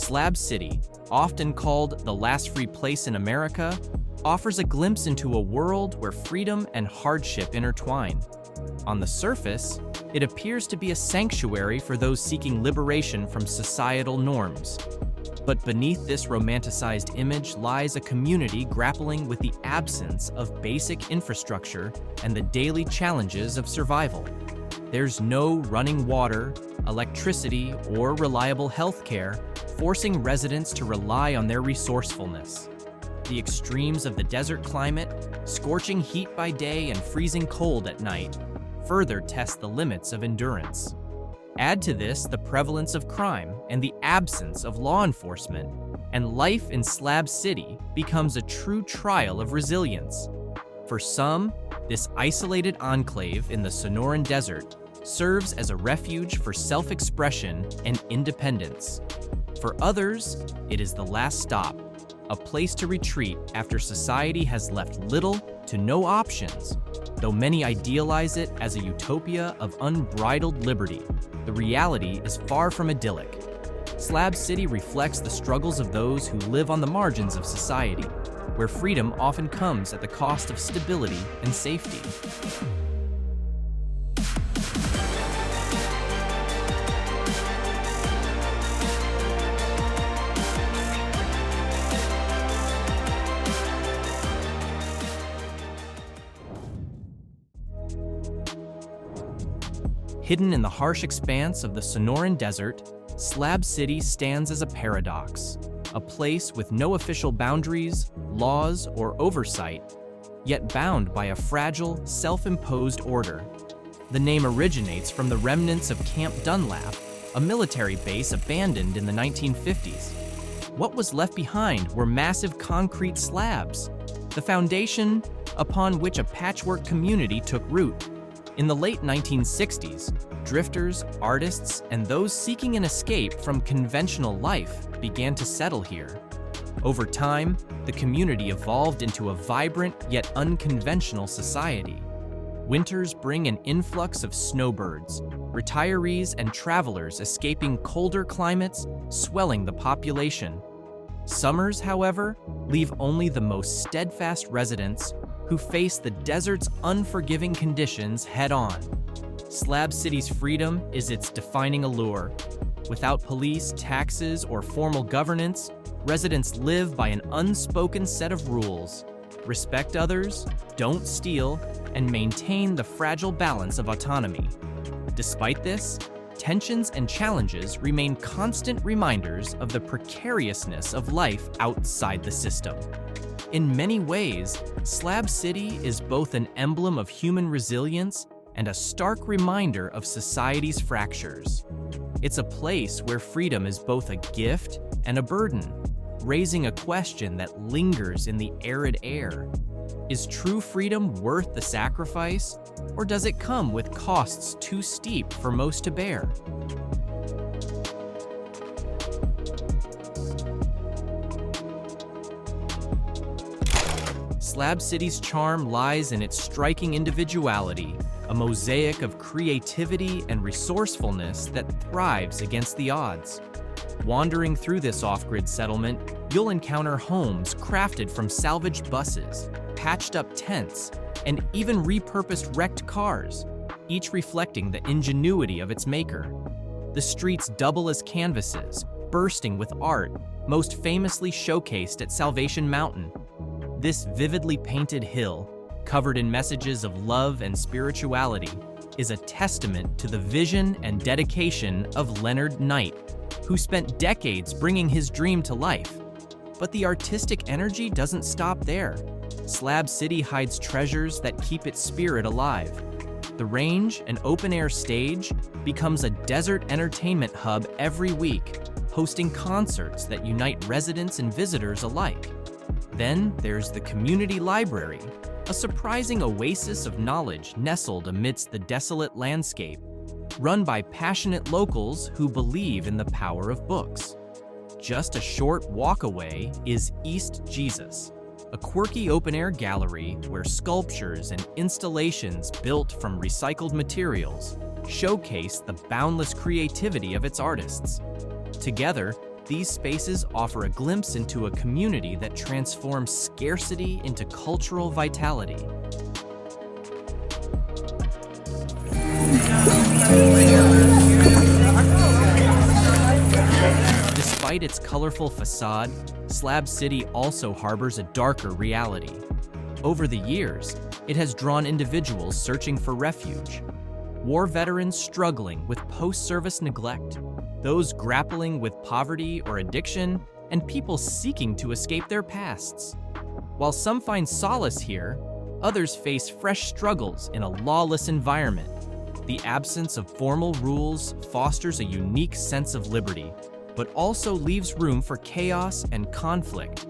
Slab City, often called the last free place in America, offers a glimpse into a world where freedom and hardship intertwine. On the surface, it appears to be a sanctuary for those seeking liberation from societal norms. But beneath this romanticized image lies a community grappling with the absence of basic infrastructure and the daily challenges of survival. There's no running water, electricity, or reliable healthcare, forcing residents to rely on their resourcefulness. The extremes of the desert climate, scorching heat by day and freezing cold at night, further test the limits of endurance. Add to this the prevalence of crime and the absence of law enforcement, and life in Slab City becomes a true trial of resilience. For some, this isolated enclave in the Sonoran Desert serves as a refuge for self-expression and independence. For others, it is the last stop, a place to retreat after society has left little to no options. Though many idealize it as a utopia of unbridled liberty, the reality is far from idyllic. Slab City reflects the struggles of those who live on the margins of society, where freedom often comes at the cost of stability and safety. Hidden in the harsh expanse of the Sonoran Desert, Slab City stands as a paradox, a place with no official boundaries, laws, or oversight, yet bound by a fragile, self-imposed order. The name originates from the remnants of Camp Dunlap, a military base abandoned in the 1950s. What was left behind were massive concrete slabs, the foundation upon which a patchwork community took root. In the late 1960s, drifters, artists, and those seeking an escape from conventional life began to settle here. Over time, the community evolved into a vibrant yet unconventional society. Winters bring an influx of snowbirds, retirees and travelers escaping colder climates, swelling the population. Summers, however, leave only the most steadfast residents who face the desert's unforgiving conditions head-on. Slab City's freedom is its defining allure. Without police, taxes, or formal governance, residents live by an unspoken set of rules. Respect others, don't steal, and maintain the fragile balance of autonomy. Despite this, tensions and challenges remain constant reminders of the precariousness of life outside the system. In many ways, Slab City is both an emblem of human resilience and a stark reminder of society's fractures. It's a place where freedom is both a gift and a burden, raising a question that lingers in the arid air. Is true freedom worth the sacrifice, or does it come with costs too steep for most to bear? Slab City's charm lies in its striking individuality, a mosaic of creativity and resourcefulness that thrives against the odds. Wandering through this off-grid settlement, you'll encounter homes crafted from salvaged buses, patched-up tents, and even repurposed wrecked cars, each reflecting the ingenuity of its maker. The streets double as canvases, bursting with art, most famously showcased at Salvation Mountain. This vividly painted hill, covered in messages of love and spirituality, is a testament to the vision and dedication of Leonard Knight, who spent decades bringing his dream to life. But the artistic energy doesn't stop there. Slab City hides treasures that keep its spirit alive. The range, an open-air stage, becomes a desert entertainment hub every week, hosting concerts that unite residents and visitors alike. Then there's the community library, a surprising oasis of knowledge nestled amidst the desolate landscape, run by passionate locals who believe in the power of books. Just a short walk away is East Jesus, a quirky open-air gallery where sculptures and installations built from recycled materials showcase the boundless creativity of its artists. Together, These spaces offer a glimpse into a community that transforms scarcity into cultural vitality. Despite its colorful facade, Slab City also harbors a darker reality. Over the years, it has drawn individuals searching for refuge. War veterans struggling with post-service neglect, those grappling with poverty or addiction, and people seeking to escape their pasts. While some find solace here, others face fresh struggles in a lawless environment. The absence of formal rules fosters a unique sense of liberty, but also leaves room for chaos and conflict.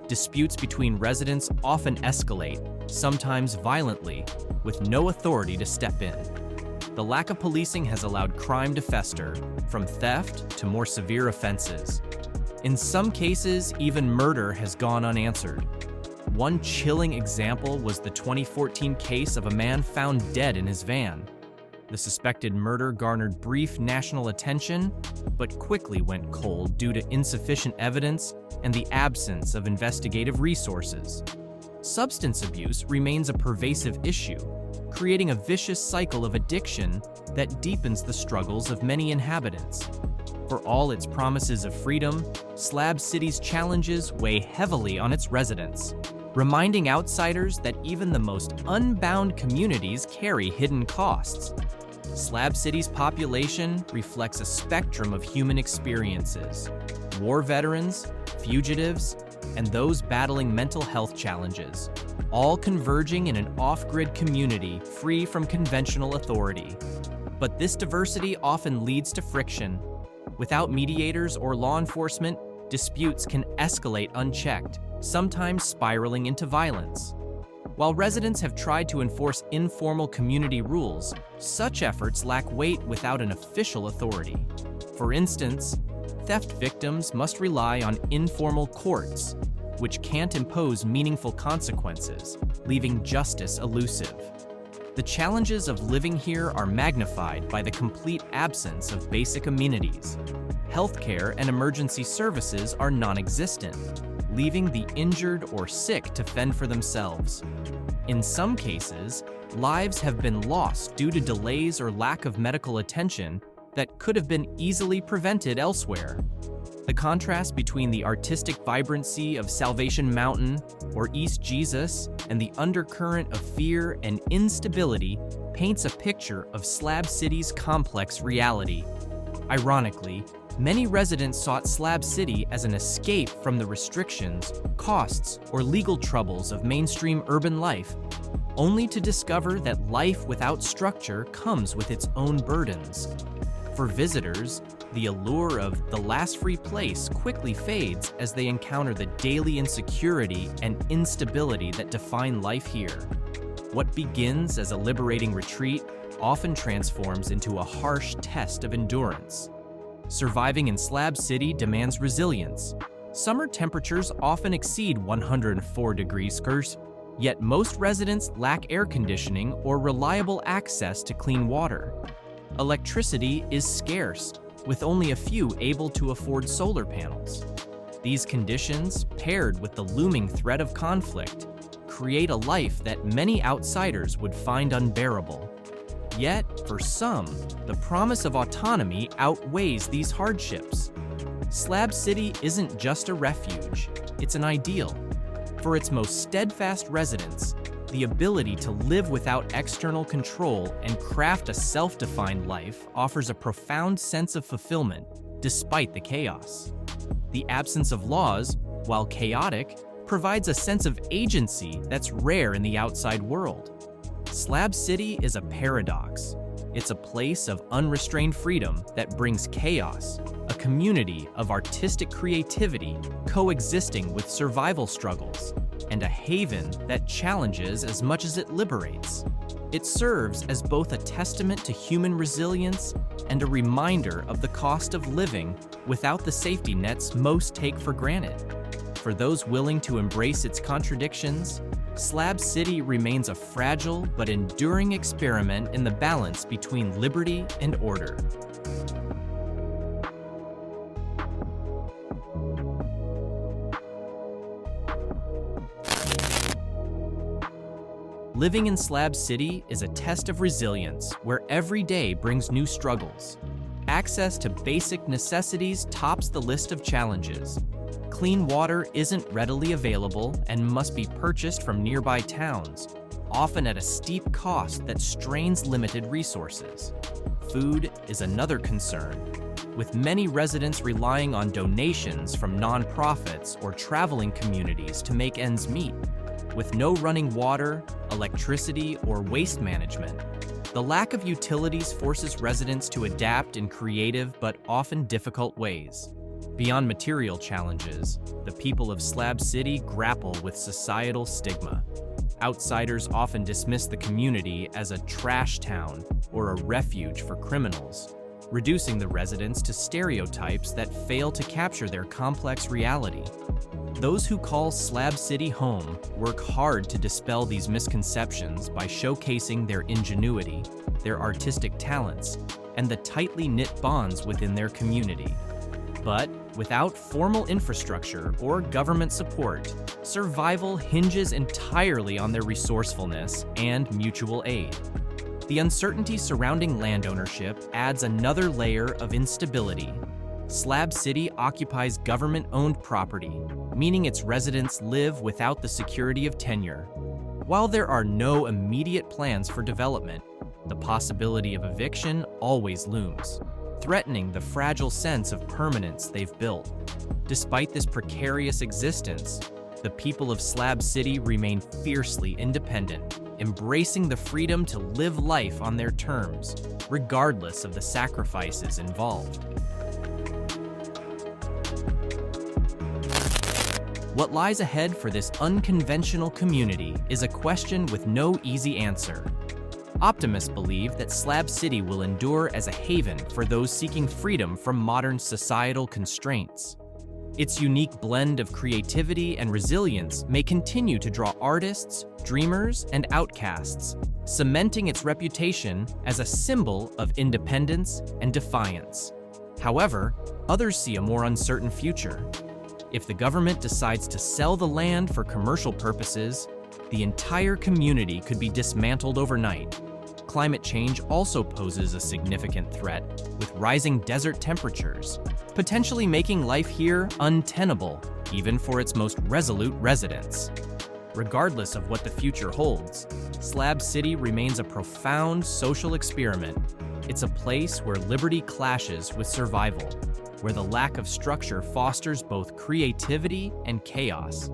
Disputes between residents often escalate, sometimes violently, with no authority to step in. The lack of policing has allowed crime to fester, from theft to more severe offenses. In some cases, even murder has gone unanswered. One chilling example was the 2014 case of a man found dead in his van. The suspected murder garnered brief national attention, but quickly went cold due to insufficient evidence and the absence of investigative resources. Substance abuse remains a pervasive issue, creating a vicious cycle of addiction that deepens the struggles of many inhabitants. For all its promises of freedom, Slab City's challenges weigh heavily on its residents, reminding outsiders that even the most unbound communities carry hidden costs. Slab City's population reflects a spectrum of human experiences: war veterans, fugitives, and those battling mental health challenges, all converging in an off-grid community free from conventional authority. But this diversity often leads to friction. Without mediators or law enforcement, disputes can escalate unchecked, sometimes spiraling into violence. While residents have tried to enforce informal community rules, such efforts lack weight without an official authority. For instance, theft victims must rely on informal courts, which can't impose meaningful consequences, leaving justice elusive. The challenges of living here are magnified by the complete absence of basic amenities. Healthcare and emergency services are non-existent, leaving the injured or sick to fend for themselves. In some cases, lives have been lost due to delays or lack of medical attention that could have been easily prevented elsewhere. The contrast between the artistic vibrancy of Salvation Mountain or East Jesus and the undercurrent of fear and instability paints a picture of Slab City's complex reality. Ironically, many residents sought Slab City as an escape from the restrictions, costs, or legal troubles of mainstream urban life, only to discover that life without structure comes with its own burdens. For visitors, the allure of the last free place quickly fades as they encounter the daily insecurity and instability that define life here. What begins as a liberating retreat often transforms into a harsh test of endurance. Surviving in Slab City demands resilience. Summer temperatures often exceed 104 degrees Celsius, yet most residents lack air conditioning or reliable access to clean water. Electricity is scarce, with only a few able to afford solar panels. These conditions, paired with the looming threat of conflict, create a life that many outsiders would find unbearable. Yet, for some, the promise of autonomy outweighs these hardships. Slab City isn't just a refuge, it's an ideal. For its most steadfast residents, the ability to live without external control and craft a self-defined life offers a profound sense of fulfillment, despite the chaos. The absence of laws, while chaotic, provides a sense of agency that's rare in the outside world. Slab City is a paradox. It's a place of unrestrained freedom that brings chaos, a community of artistic creativity coexisting with survival struggles, and a haven that challenges as much as it liberates. It serves as both a testament to human resilience and a reminder of the cost of living without the safety nets most take for granted. For those willing to embrace its contradictions, Slab City remains a fragile but enduring experiment in the balance between liberty and order. Living in Slab City is a test of resilience where every day brings new struggles. Access to basic necessities tops the list of challenges. Clean water isn't readily available and must be purchased from nearby towns, often at a steep cost that strains limited resources. Food is another concern, with many residents relying on donations from nonprofits or traveling communities to make ends meet. With no running water, electricity, or waste management, the lack of utilities forces residents to adapt in creative but often difficult ways. Beyond material challenges, the people of Slab City grapple with societal stigma. Outsiders often dismiss the community as a trash town or a refuge for criminals, reducing the residents to stereotypes that fail to capture their complex reality. Those who call Slab City home work hard to dispel these misconceptions by showcasing their ingenuity, their artistic talents, and the tightly knit bonds within their community. But without formal infrastructure or government support, survival hinges entirely on their resourcefulness and mutual aid. The uncertainty surrounding land ownership adds another layer of instability. Slab City occupies government-owned property, meaning its residents live without the security of tenure. While there are no immediate plans for development, the possibility of eviction always looms, threatening the fragile sense of permanence they've built. Despite this precarious existence, the people of Slab City remain fiercely independent, embracing the freedom to live life on their terms, regardless of the sacrifices involved. What lies ahead for this unconventional community is a question with no easy answer. Optimists believe that Slab City will endure as a haven for those seeking freedom from modern societal constraints. Its unique blend of creativity and resilience may continue to draw artists, dreamers, and outcasts, cementing its reputation as a symbol of independence and defiance. However, others see a more uncertain future. If the government decides to sell the land for commercial purposes, the entire community could be dismantled overnight. Climate change also poses a significant threat, with rising desert temperatures, potentially making life here untenable, even for its most resolute residents. Regardless of what the future holds, Slab City remains a profound social experiment. It's a place where liberty clashes with survival, where the lack of structure fosters both creativity and chaos.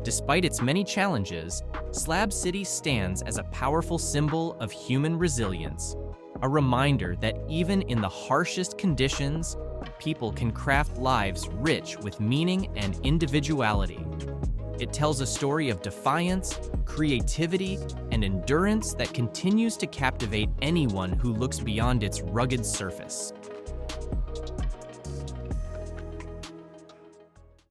Despite its many challenges, Slab City stands as a powerful symbol of human resilience, a reminder that even in the harshest conditions, people can craft lives rich with meaning and individuality. It tells a story of defiance, creativity, and endurance that continues to captivate anyone who looks beyond its rugged surface.